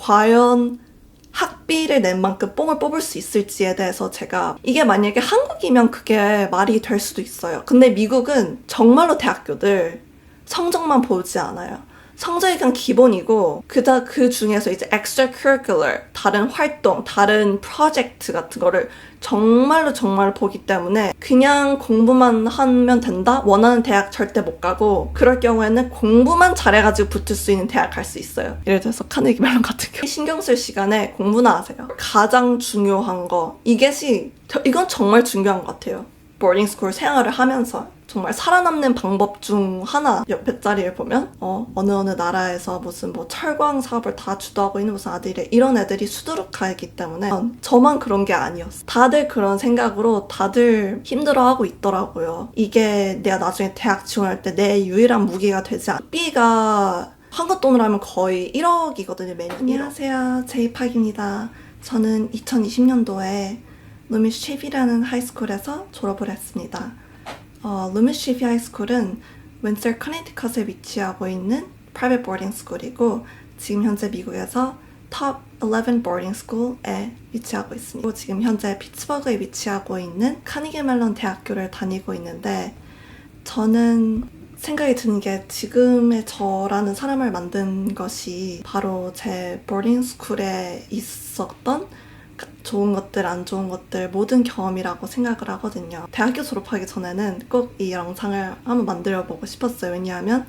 과연 학비를 낸 만큼 뽕을 뽑을 수 있을지에 대해서 제가 이게 만약에 한국이면 그게 말이 될 수도 있어요. 근데 미국은 정말로 대학교들 성적만 보지 않아요. 성적이 그냥 기본이고 그 중에서 이제 extracurricular, 다른 활동, 다른 프로젝트 같은 거를 정말로 보기 때문에 그냥 공부만 하면 된다? 원하는 대학 절대 못 가고 그럴 경우에는 공부만 잘해가지고 붙을 수 있는 대학 갈 수 있어요. 예를 들어서 카네기 멜론 같은 경우 신경 쓸 시간에 공부나 하세요. 가장 중요한 거 이건 정말 중요한 것 같아요. 보딩스쿨 생활을 하면서 정말 살아남는 방법 중 하나 옆에 자리에 보면 어느 나라에서 무슨 뭐 철광 사업을 다 주도하고 있는 무슨 아들이 이런 애들이 수두룩하기 때문에 저만 그런 게 아니었어. 다들 그런 생각으로 다들 힘들어하고 있더라고요. 이게 내가 나중에 대학 지원할 때 내 유일한 무기가 되지 않아. B가 한국 돈으로 하면 거의 1억이거든요 매년. 안녕하세요, 제이팍입니다. 저는 2020년도에 루미쉬피라는 하이스쿨에서 졸업을 했습니다. 루미쉬피 하이스쿨은 윈서 커네티컷에 위치하고 있는 프라이빗 보딩 스쿨이고 지금 현재 미국에서 톱 11 보딩 스쿨에 위치하고 있습니다. 지금 현재 피츠버그에 위치하고 있는 카니기 멜론 대학교를 다니고 있는데 저는 생각이 드는 게 지금의 저라는 사람을 만든 것이 바로 제 보딩 스쿨에 있었던 좋은 것들, 안 좋은 것들 모든 경험이라고 생각을 하거든요. 대학교 졸업하기 전에는 꼭 이 영상을 한번 만들어보고 싶었어요. 왜냐하면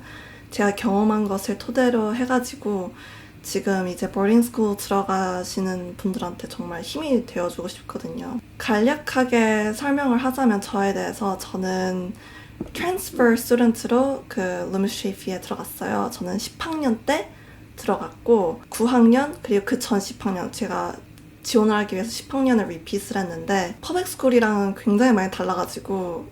제가 경험한 것을 토대로 해가지고 지금 이제 보딩스쿨 들어가시는 분들한테 정말 힘이 되어주고 싶거든요. 간략하게 설명을 하자면 저에 대해서 저는 트랜스퍼 스튜던트로 그 루미쉬피에 들어갔어요. 저는 10학년 때 들어갔고 9학년 그리고 그 전 10학년 제가 지원을 하기 위해서 10학년을 리핏을 했는데 퍼블릭스쿨이랑은 굉장히 많이 달라가지고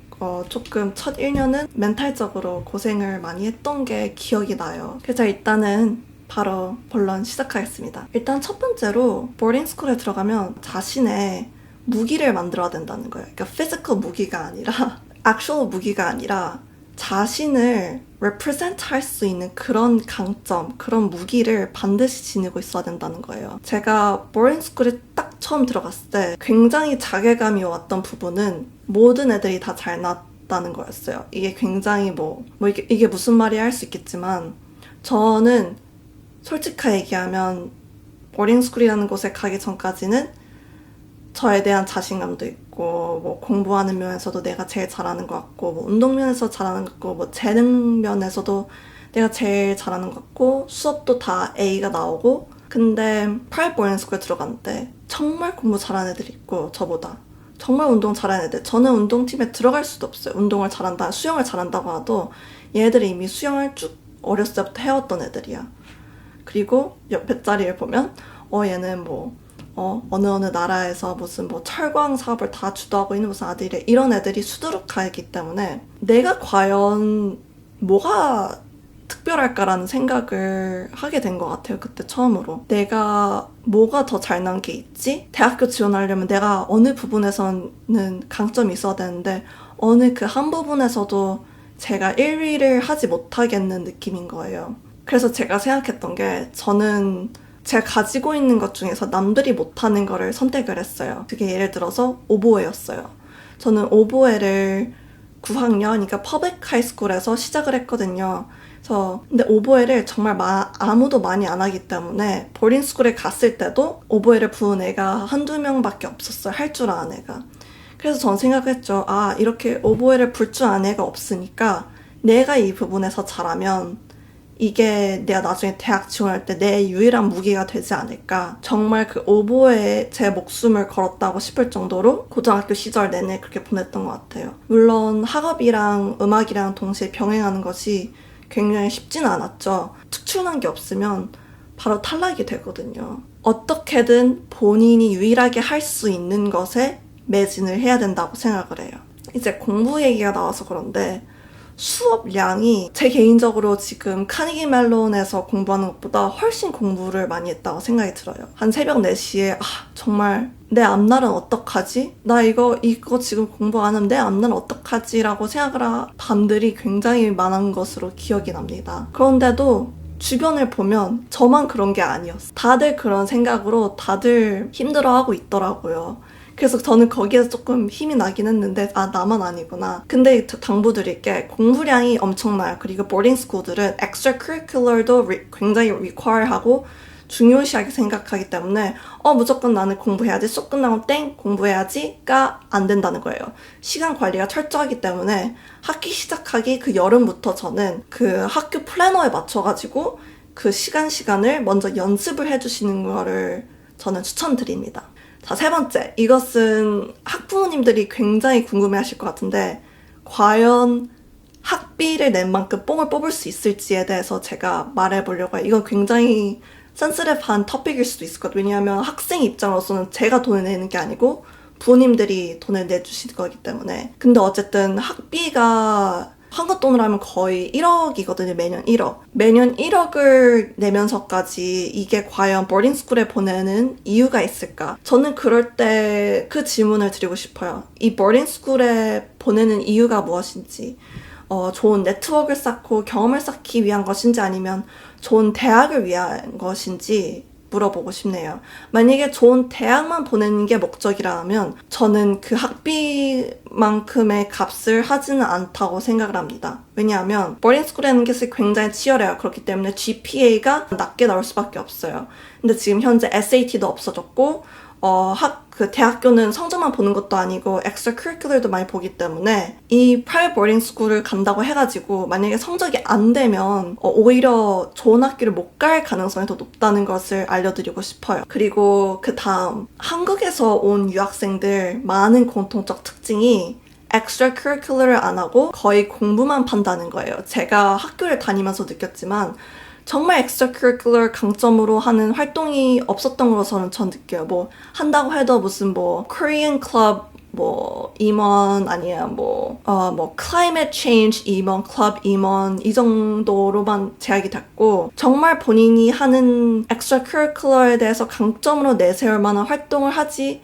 조금 첫 1년은 멘탈적으로 고생을 많이 했던 게 기억이 나요. 그래서 일단은 바로 본론 시작하겠습니다. 일단 첫 번째로 보딩스쿨에 들어가면 자신의 무기를 만들어야 된다는 거예요. 그러니까 physical 무기가 아니라 actual 무기가 아니라 자신을 represent 할 수 있는 그런 강점, 그런 무기를 반드시 지니고 있어야 된다는 거예요. 제가 보딩스쿨에 딱 처음 들어갔을 때 굉장히 자괴감이 왔던 부분은 모든 애들이 다 잘났다는 거였어요. 이게 굉장히 이게 무슨 말이야 할 수 있겠지만 저는 솔직하게 얘기하면 보딩스쿨이라는 곳에 가기 전까지는 저에 대한 자신감도 있고 뭐 공부하는 면에서도 내가 제일 잘하는 것 같고 뭐 운동 면에서 잘하는 것 같고 뭐 재능 면에서도 내가 제일 잘하는 것 같고 수업도 다 A가 나오고 근데 프라이빗 보딩 스쿨에 들어갔는데 정말 공부 잘하는 애들이 있고 저보다 정말 운동 잘하는 애들 저는 운동팀에 들어갈 수도 없어요. 운동을 잘한다, 수영을 잘한다고 해도 얘네들이 이미 수영을 쭉 어렸을 때부터 해왔던 애들이야. 그리고 옆에 자리를 보면 얘는 어느 나라에서 무슨 뭐 철광 사업을 다 주도하고 있는 무슨 아들이 이런 애들이 수두룩하기 때문에 내가 과연 뭐가 특별할까라는 생각을 하게 된 것 같아요. 그때 처음으로. 내가 뭐가 더 잘난 게 있지? 대학교 지원하려면 내가 어느 부분에서는 강점이 있어야 되는데 어느 그 한 부분에서도 제가 1위를 하지 못하겠는 느낌인 거예요. 그래서 제가 생각했던 게 저는 제가 가지고 있는 것 중에서 남들이 못하는 거를 선택을 했어요. 그게 예를 들어서 오보에였어요. 저는 오보에를 9학년, 그러니까 퍼블릭 하이스쿨에서 시작을 했거든요. 근데 오보에를 정말 아무도 많이 안 하기 때문에 보딩스쿨에 갔을 때도 오보에를 부은 애가 한두 명밖에 없었어요. 할 줄 아는 애가. 그래서 전 생각했죠. 이렇게 오보에를 불 줄 아는 애가 없으니까 내가 이 부분에서 잘하면 이게 내가 나중에 대학 지원할 때 내 유일한 무기가 되지 않을까. 정말 그 오보에 제 목숨을 걸었다고 싶을 정도로 고등학교 시절 내내 그렇게 보냈던 것 같아요. 물론 학업이랑 음악이랑 동시에 병행하는 것이 굉장히 쉽진 않았죠. 특출난 게 없으면 바로 탈락이 되거든요. 어떻게든 본인이 유일하게 할 수 있는 것에 매진을 해야 된다고 생각을 해요. 이제 공부 얘기가 나와서 그런데 수업량이 제 개인적으로 지금 카니기 멜론에서 공부하는 것보다 훨씬 공부를 많이 했다고 생각이 들어요. 한 새벽 4시에 정말 내 앞날은 어떡하지? 나 이거 지금 공부 안 하면 내 앞날은 어떡하지? 라고 생각을 한 밤들이 굉장히 많은 것으로 기억이 납니다. 그런데도 주변을 보면 저만 그런 게 아니었어. 다들 그런 생각으로 다들 힘들어하고 있더라고요. 그래서 저는 거기에서 조금 힘이 나긴 했는데 아 나만 아니구나. 근데 당부드릴 게 공부량이 엄청나요. 그리고 보딩 스쿨들은 extracurricular도 굉장히 require하고 중요시하게 생각하기 때문에 무조건 나는 공부해야지, 수업 끝나고 땡 공부해야지가 안 된다는 거예요. 시간 관리가 철저하기 때문에 학기 시작하기 그 여름부터 저는 그 학교 플래너에 맞춰가지고 그 시간을 먼저 연습을 해주시는 거를 저는 추천드립니다. 자, 세 번째. 이것은 학부모님들이 굉장히 궁금해하실 것 같은데 과연 학비를 낸 만큼 뽕을 뽑을 수 있을지에 대해서 제가 말해보려고 해요. 이건 굉장히 센시티브한 토픽일 수도 있을 것 같아요. 왜냐하면 학생 입장으로서는 제가 돈을 내는 게 아니고 부모님들이 돈을 내주실 거기 때문에. 근데 어쨌든 학비가 한국 돈으로 하면 거의 1억이거든요. 매년 1억. 매년 1억을 내면서까지 이게 과연 보딩스쿨에 보내는 이유가 있을까? 저는 그럴 때 그 질문을 드리고 싶어요. 이 보딩스쿨에 보내는 이유가 무엇인지. 좋은 네트워크를 쌓고 경험을 쌓기 위한 것인지 아니면 좋은 대학을 위한 것인지 물어보고 싶네요. 만약에 좋은 대학만 보내는 게 목적이라면 저는 그 학비만큼의 값을 하지는 않다고 생각을 합니다. 왜냐하면 보딩스쿨이라는 것이 굉장히 치열해요. 그렇기 때문에 GPA가 낮게 나올 수밖에 없어요. 근데 지금 현재 SAT도 없어졌고 그 대학교는 성적만 보는 것도 아니고 엑스트라 커리큘러도 많이 보기 때문에 이 프라이빗 보딩 스쿨을 간다고 해가지고 만약에 성적이 안 되면 오히려 좋은 학교를 못 갈 가능성이 더 높다는 것을 알려드리고 싶어요. 그리고 그 다음 한국에서 온 유학생들 많은 공통적 특징이 엑스트라 커리큘러를 안 하고 거의 공부만 판다는 거예요. 제가 학교를 다니면서 느꼈지만 정말 엑스트라커리큘러 강점으로 하는 활동이 없었던 걸로 전 느껴요. 뭐 한다고 해도 무슨 뭐 코리안 클럽 임원 아니야 climate change 임원 클럽 임원 이 정도로만 제약이 됐고 정말 본인이 하는 엑스트라커리큘러에 대해서 강점으로 내세울 만한 활동을 하지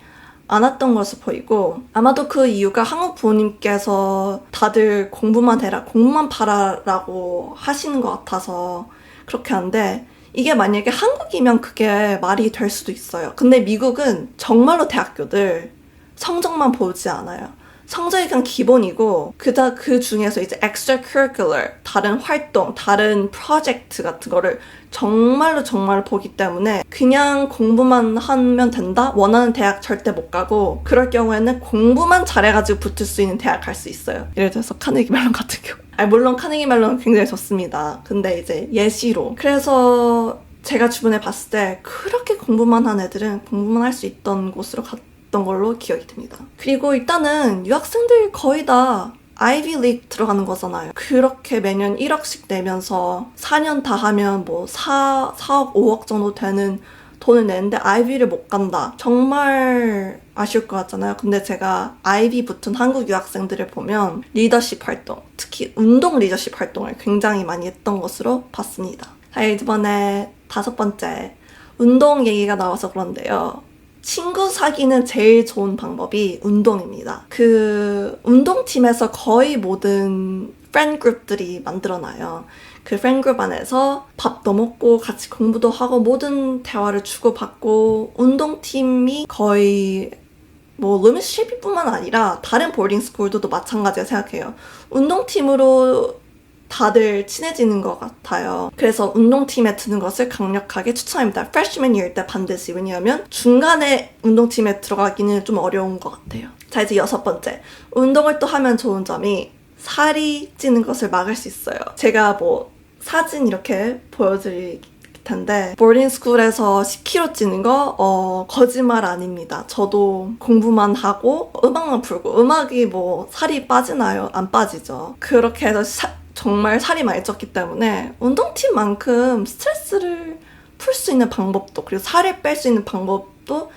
않았던 것으로 보이고 아마도 그 이유가 한국 부모님께서 다들 공부만 해라, 공부만 봐라라고 하시는 것 같아서 그렇게 하는데 이게 만약에 한국이면 그게 말이 될 수도 있어요. 근데 미국은 정말로 대학교들 성적만 보지 않아요. 성적이 그냥 기본이고 그 중에서 이제 extracurricular 다른 활동, 다른 프로젝트 같은 거를 정말로 보기 때문에 그냥 공부만 하면 된다? 원하는 대학 절대 못 가고 그럴 경우에는 공부만 잘해가지고 붙을 수 있는 대학 갈 수 있어요. 예를 들어서 카네기 멜론 같은 경우. 물론 카네기 멜론은 굉장히 좋습니다. 근데 이제 예시로. 그래서 제가 주변에 봤을 때 그렇게 공부만 한 애들은 공부만 할 수 있던 곳으로 갔던 걸로 기억이 듭니다. 그리고 일단은 유학생들 거의 다 아이비 리그 들어가는 거잖아요. 그렇게 매년 1억씩 내면서 4년 다 하면 4억, 5억 정도 되는 돈을 내는데 아이비를 못 간다. 정말 아쉬울 것 같잖아요. 근데 제가 아이비 붙은 한국 유학생들을 보면 리더십 활동, 특히 운동 리더십 활동을 굉장히 많이 했던 것으로 봤습니다. 자, 이번에 5번째, 운동 얘기가 나와서 그런데요. 친구 사귀는 제일 좋은 방법이 운동입니다. 그 운동팀에서 거의 모든 프렌드 그룹들이 만들어놔요. 그 프렌드 그룹 안에서 밥도 먹고 같이 공부도 하고 모든 대화를 주고받고 운동팀이 거의 루미스 쉐피뿐만 아니라 다른 보딩 스쿨들도 마찬가지라 생각해요. 운동팀으로 다들 친해지는 것 같아요. 그래서 운동팀에 드는 것을 강력하게 추천합니다. freshman year 때 반드시. 왜냐하면 중간에 운동팀에 들어가기는 좀 어려운 것 같아요. 자, 이제 6번째. 운동을 또 하면 좋은 점이 살이 찌는 것을 막을 수 있어요. 제가 사진 이렇게 보여드릴 텐데 보딩스쿨에서 10kg 찌는 거 거짓말 아닙니다. 저도 공부만 하고 음악만 풀고 음악이 살이 빠지나요? 안 빠지죠. 그렇게 해서 정말 살이 많이 쪘기 때문에 운동팀만큼 스트레스를 풀 수 있는 방법도 그리고 살을 뺄 수 있는 방법도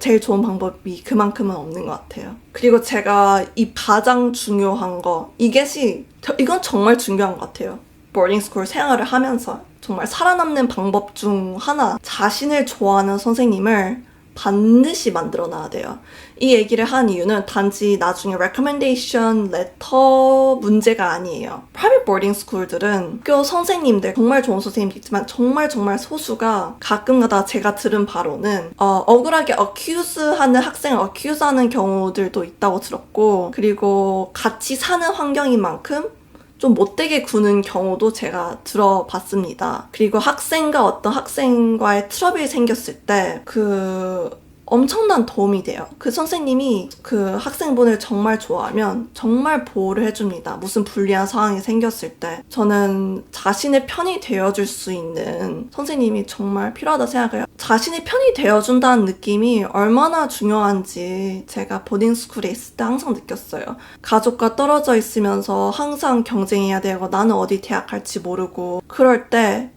제일 좋은 방법이 그만큼은 없는 것 같아요. 그리고 제가 이 가장 중요한 거 이건 정말 중요한 것 같아요. 보딩스쿨 생활을 하면서 정말 살아남는 방법 중 하나, 자신을 좋아하는 선생님을 반드시 만들어 놔야 돼요. 이 얘기를 한 이유는 단지 나중에 recommendation letter 문제가 아니에요. private boarding school들은 학교 선생님들, 정말 좋은 선생님도 있지만 정말 소수가 가끔가다 제가 들은 바로는 억울하게 accuse하는 학생을 accuse하는 경우들도 있다고 들었고, 그리고 같이 사는 환경인 만큼 좀 못되게 구는 경우도 제가 들어봤습니다. 그리고 학생과 어떤 학생과의 트러블이 생겼을 때 엄청난 도움이 돼요. 그 선생님이 그 학생분을 정말 좋아하면 정말 보호를 해줍니다. 무슨 불리한 상황이 생겼을 때. 저는 자신의 편이 되어줄 수 있는 선생님이 정말 필요하다 생각해요. 자신의 편이 되어준다는 느낌이 얼마나 중요한지 제가 보딩스쿨에 있을 때 항상 느꼈어요. 가족과 떨어져 있으면서 항상 경쟁해야 되고 나는 어디 대학 갈지 모르고 그럴 때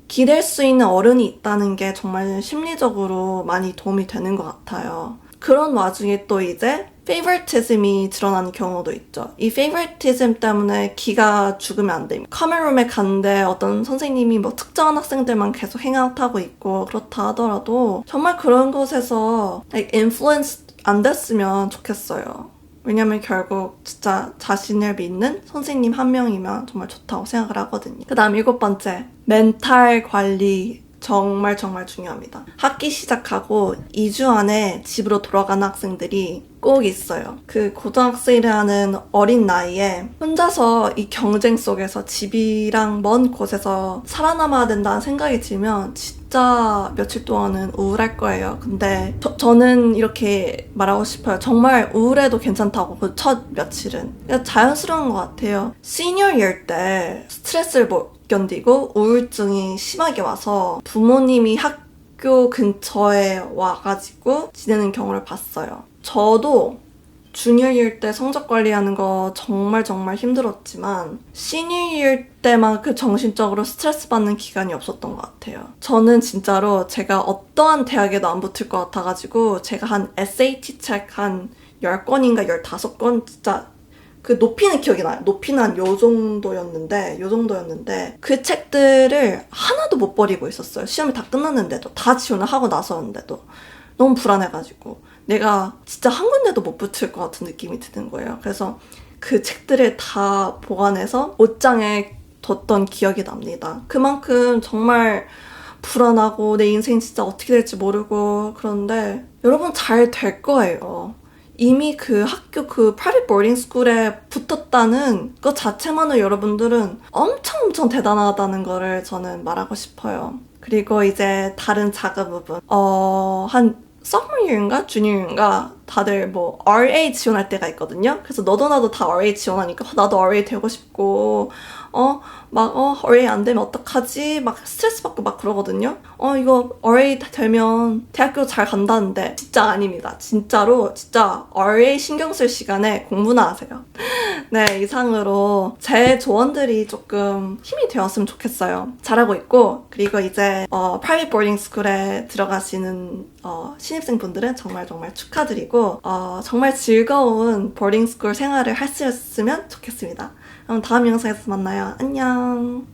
기댈 수 있는 어른이 있다는 게 정말 심리적으로 많이 도움이 되는 것 같아요. 그런 와중에 또 이제 favoritism이 드러나는 경우도 있죠. 이 favoritism 때문에 기가 죽으면 안 됩니다. 커먼룸에 갔는데 어떤 선생님이 뭐 특정한 학생들만 계속 행아웃하고 있고 그렇다 하더라도 정말 그런 곳에서 influence 안 됐으면 좋겠어요. 왜냐면 결국 진짜 자신을 믿는 선생님 한 명이면 정말 좋다고 생각을 하거든요. 그 다음 7번째, 멘탈 관리 정말 중요합니다. 학기 시작하고 2주 안에 집으로 돌아가는 학생들이 꼭 있어요. 그 고등학생이라는 어린 나이에 혼자서 이 경쟁 속에서 집이랑 먼 곳에서 살아남아야 된다는 생각이 들면 진짜 며칠 동안은 우울할 거예요. 근데 저는 이렇게 말하고 싶어요. 정말 우울해도 괜찮다고, 그 첫 며칠은. 그냥 자연스러운 것 같아요. 시니어 이어 때 스트레스를 못 견디고 우울증이 심하게 와서 부모님이 학교 근처에 와가지고 지내는 경우를 봤어요. 저도 주니어 이어 때 성적 관리하는 거 정말 힘들었지만 시니어 이어 때만 그 정신적으로 스트레스 받는 기간이 없었던 것 같아요. 저는 진짜로 제가 어떠한 대학에도 안 붙을 것 같아가지고 제가 한 SAT 책 한 10권인가 15권 진짜 그 높이는 기억이 나요. 높이는 한 요 정도였는데 그 책들을 하나도 못 버리고 있었어요. 시험이 다 끝났는데도, 다 지원을 하고 나서는데도 너무 불안해가지고 내가 진짜 한 군데도 못 붙을 것 같은 느낌이 드는 거예요. 그래서 그 책들을 다 보관해서 옷장에 뒀던 기억이 납니다. 그만큼 정말 불안하고 내 인생 진짜 어떻게 될지 모르고 그런데 여러분 잘 될 거예요. 이미 그 학교 그 private boarding school에 붙었다는 것 자체만으로 여러분들은 엄청 대단하다는 거를 저는 말하고 싶어요. 그리고 이제 다른 작은 부분 한 sophomore year인가 junior year인가 다들 뭐 RA 지원할 때가 있거든요. 그래서 너도 나도 다 RA 지원하니까 나도 RA 되고 싶고 RA 안 되면 어떡하지? 막 스트레스 받고 막 그러거든요. 이거 RA 되면 대학교 잘 간다는데 진짜 아닙니다. 진짜로 진짜 RA 신경 쓸 시간에 공부나 하세요. 네, 이상으로 제 조언들이 조금 힘이 되었으면 좋겠어요. 잘하고 있고, 그리고 이제 private boarding school에 들어가시는 신입생분들은 정말 축하드리고 정말 즐거운 boarding school 생활을 하셨으면 좋겠습니다. 그럼 다음 영상에서 만나요. 안녕.